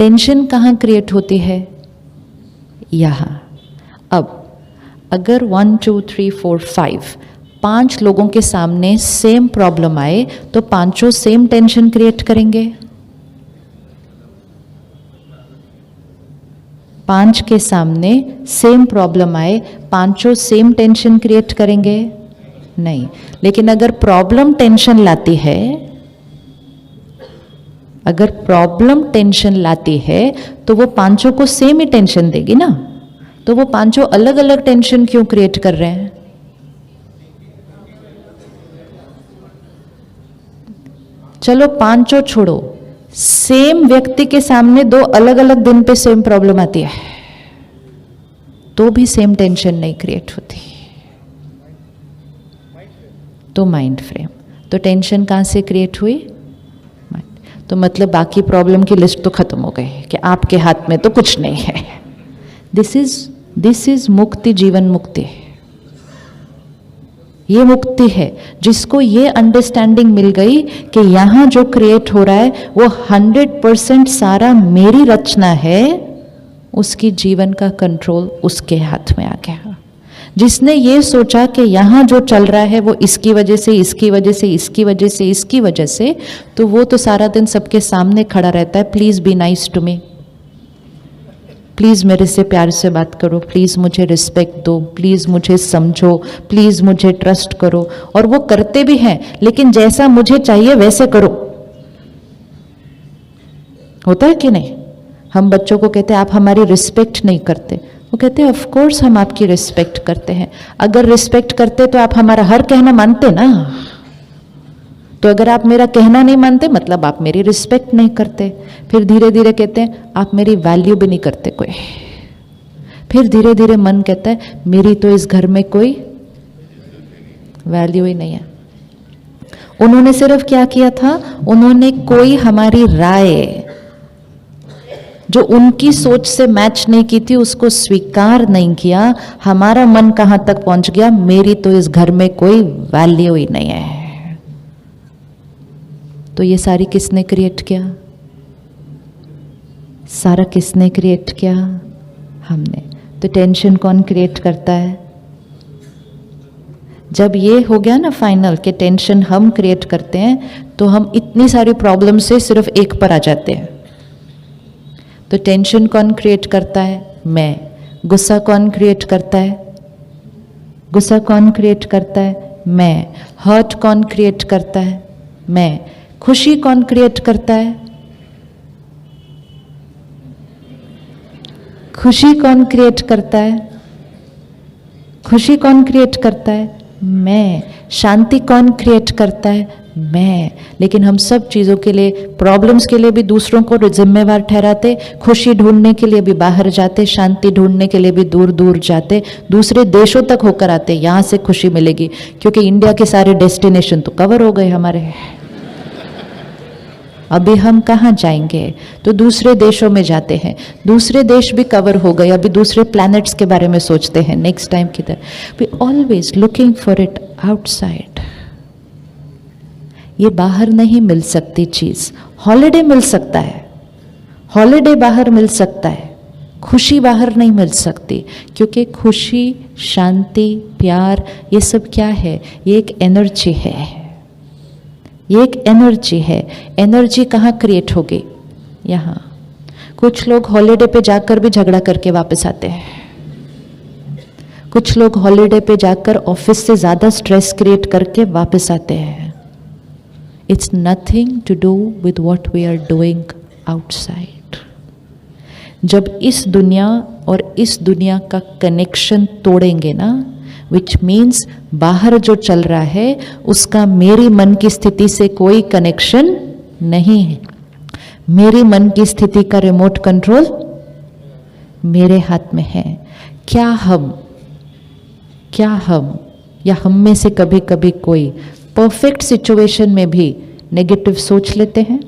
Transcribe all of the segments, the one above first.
Tension कहाँ create होती है? यहाँ। अब अगर 1 2 3 4 5 5 लोगों के सामने सेम प्रॉब्लम आए तो पांचों सेम टेंशन क्रिएट करेंगे? 5 के सामने सेम प्रॉब्लम आए, पांचों सेम टेंशन क्रिएट करेंगे? नहीं। लेकिन अगर प्रॉब्लम टेंशन लाती है, अगर प्रॉब्लम टेंशन लाती है तो वो पांचों को सेम ही टेंशन देगी ना। तो वो पांचों अलग अलग टेंशन क्यों क्रिएट कर रहे हैं? चलो पांचों छोड़ो, सेम व्यक्ति के सामने 2 अलग अलग दिन पे सेम प्रॉब्लम आती है तो भी सेम टेंशन नहीं क्रिएट होती। तो माइंड फ्रेम। तो टेंशन कहां से क्रिएट हुई? माइंड। तो मतलब बाकी प्रॉब्लम की लिस्ट तो खत्म हो गई कि आपके हाथ में तो कुछ नहीं है। दिस इज मुक्ति, जीवन मुक्ति। ये मुक्ति है जिसको ये अंडरस्टैंडिंग मिल गई कि यहां जो क्रिएट हो रहा है वो 100% सारा मेरी रचना है, उसकी जीवन का कंट्रोल उसके हाथ में आ गया। जिसने ये सोचा कि यहां जो चल रहा है वो इसकी वजह से, इसकी वजह से, इसकी वजह से, इसकी वजह से, तो वो तो सारा दिन सबके सामने खड़ा रहता है, please be nice to me, please मेरे से प्यार से बात करो, प्लीज़ मुझे रिस्पेक्ट दो, प्लीज़ मुझे समझो, प्लीज़ मुझे ट्रस्ट करो। और वो करते भी हैं, लेकिन जैसा मुझे चाहिए वैसे करो। होता है कि नहीं? हम बच्चों को कहते हैं आप हमारी रिस्पेक्ट नहीं करते, वो कहते हैं ऑफ कोर्स हम आपकी रिस्पेक्ट करते हैं। अगर रिस्पेक्ट करते तो आप हमारा हर कहना मानते ना। तो अगर आप मेरा कहना नहीं मानते मतलब आप मेरी रिस्पेक्ट नहीं करते। फिर धीरे धीरे कहते हैं आप मेरी वैल्यू भी नहीं करते कोई। फिर धीरे धीरे मन कहता है मेरी तो इस घर में कोई वैल्यू ही नहीं है। उन्होंने सिर्फ क्या किया था? उन्होंने कोई हमारी राय जो उनकी सोच से मैच नहीं की थी उसको स्वीकार नहीं किया। हमारा मन कहां तक पहुंच गया? मेरी तो इस घर में कोई वैल्यू ही नहीं है। तो ये सारी किसने क्रिएट किया? सारा किसने क्रिएट किया? हमने। तो टेंशन कौन क्रिएट करता है? जब ये हो गया ना फाइनल कि टेंशन हम क्रिएट करते हैं तो हम इतनी सारी प्रॉब्लम से सिर्फ एक पर आ जाते हैं। तो टेंशन कौन क्रिएट करता है? मैं। गुस्सा कौन क्रिएट करता है? गुस्सा कौन क्रिएट करता है? मैं। हर्ट कौन क्रिएट करता है? मैं। खुशी कौन क्रिएट करता है? खुशी कौन क्रिएट करता है? खुशी कौन क्रिएट करता है? मैं। शांति कौन क्रिएट करता है? मैं। लेकिन हम सब चीज़ों के लिए, प्रॉब्लम्स के लिए भी दूसरों को जिम्मेवार ठहराते, खुशी ढूंढने के लिए भी बाहर जाते, शांति ढूंढने के लिए भी दूर दूर जाते, दूसरे देशों तक होकर आते, यहाँ से खुशी मिलेगी। क्योंकि इंडिया के सारे डेस्टिनेशन तो कवर हो गए हमारे। अभी हम कहाँ जाएंगे? तो दूसरे देशों में जाते हैं, दूसरे देश भी कवर हो गए, अभी दूसरे प्लैनेट्स के बारे में सोचते हैं नेक्स्ट टाइम किधर। We always looking for it outside. ये बाहर नहीं मिल सकती चीज। हॉलिडे मिल सकता है, हॉलिडे बाहर मिल सकता है, खुशी बाहर नहीं मिल सकती। क्योंकि खुशी, शांति, प्यार, ये सब क्या है? ये एक एनर्जी है। ये एक एनर्जी है। एनर्जी कहाँ क्रिएट होगी? यहाँ। कुछ लोग हॉलिडे पे जाकर भी झगड़ा करके वापस आते हैं। कुछ लोग हॉलिडे पे जाकर ऑफिस से ज्यादा स्ट्रेस क्रिएट करके वापस आते हैं। It's nothing to do with what we are doing outside. जब इस दुनिया और इस दुनिया का कनेक्शन तोड़ेंगे ना, विच मीन्स बाहर जो चल रहा है उसका मेरी मन की स्थिति से कोई कनेक्शन नहीं है। मेरी मन की स्थिति का रिमोट कंट्रोल मेरे हाथ में है। क्या हम या हम में से कभी कभी कोई परफेक्ट सिचुएशन में भी नेगेटिव सोच लेते हैं?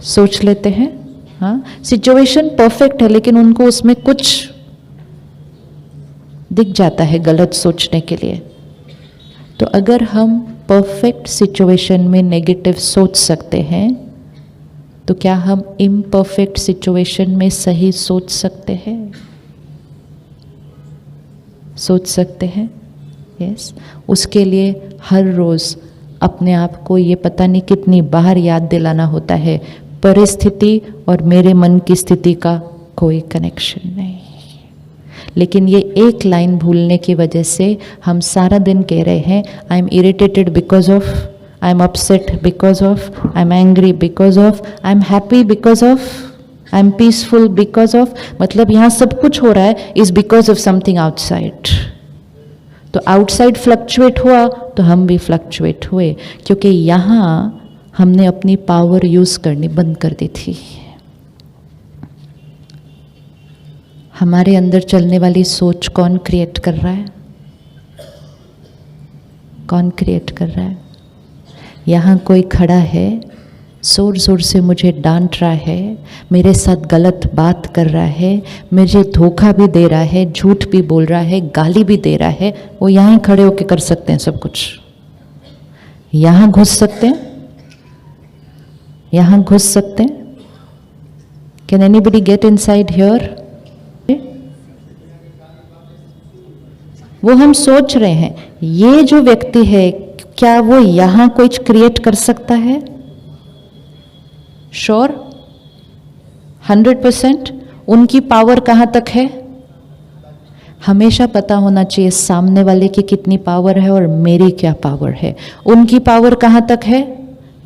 सोच लेते हैं। हाँ, सिचुएशन परफेक्ट है लेकिन उनको उसमें कुछ दिख जाता है गलत सोचने के लिए। तो अगर हम परफेक्ट सिचुएशन में नेगेटिव सोच सकते हैं तो क्या हम इम्परफेक्ट सिचुएशन में सही सोच सकते हैं? सोच सकते हैं? यस। उसके लिए हर रोज़ अपने आप को ये पता नहीं कितनी बार याद दिलाना होता है, परिस्थिति और मेरे मन की स्थिति का कोई कनेक्शन नहीं। लेकिन ये एक लाइन भूलने की वजह से हम सारा दिन कह रहे हैं I am irritated because of, I am upset because of, I am angry because of, I am happy because of, I am peaceful because of. मतलब यहाँ सब कुछ हो रहा है is because of something outside. तो आउटसाइड फ्लक्चुएट हुआ तो हम भी फ्लक्चुएट हुए, क्योंकि यहाँ हमने अपनी पावर यूज करनी बंद कर दी थी। हमारे अंदर चलने वाली सोच कौन क्रिएट कर रहा है? कौन क्रिएट कर रहा है? यहाँ कोई खड़ा है, जोर जोर से मुझे डांट रहा है, मेरे साथ गलत बात कर रहा है, मुझे धोखा भी दे रहा है, झूठ भी बोल रहा है, गाली भी दे रहा है। वो यहाँ खड़े होके कर सकते हैं सब कुछ। यहाँ घुस सकते हैं, यहाँ घुस सकते हैं। Can anybody get inside here? वो हम सोच रहे हैं ये जो व्यक्ति है क्या वो यहाँ कुछ क्रिएट कर सकता है? श्योर 100%। उनकी पावर कहाँ तक है? हमेशा पता होना चाहिए सामने वाले की कितनी पावर है और मेरी क्या पावर है। उनकी पावर कहाँ तक है?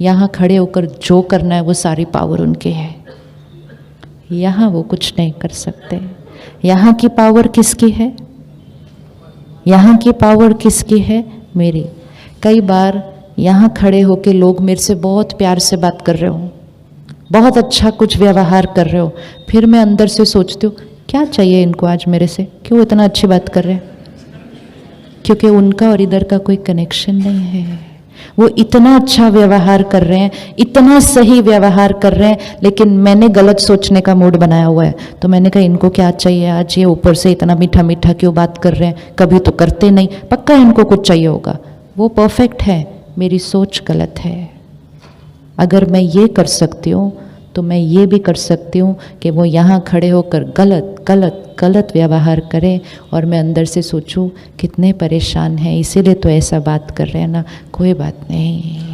यहाँ खड़े होकर जो करना है वो सारी पावर उनकी है, यहाँ वो कुछ नहीं कर सकते। यहाँ की पावर किसकी है? यहाँ की पावर किसकी है? मेरी। कई बार यहाँ खड़े होके लोग मेरे से बहुत प्यार से बात कर रहे हो, बहुत अच्छा कुछ व्यवहार कर रहे हो, फिर मैं अंदर से सोचती हूँ क्या चाहिए इनको आज मेरे से, क्यों इतना अच्छी बात कर रहे हैं? क्योंकि उनका और इधर का कोई कनेक्शन नहीं है। वो इतना अच्छा व्यवहार कर रहे हैं, इतना सही व्यवहार कर रहे हैं, लेकिन मैंने गलत सोचने का मूड बनाया हुआ है। तो मैंने कहा इनको क्या चाहिए आज, ये ऊपर से इतना मीठा मीठा क्यों बात कर रहे हैं, कभी तो करते नहीं, पक्का इनको कुछ चाहिए होगा। वो परफेक्ट है, मेरी सोच गलत है। अगर मैं ये कर सकती हूँ तो मैं ये भी कर सकती हूँ कि वो यहाँ खड़े होकर गलत गलत गलत व्यवहार करें और मैं अंदर से सोचूं कितने परेशान हैं, इसीलिए तो ऐसा बात कर रहे हैं ना, कोई बात नहीं।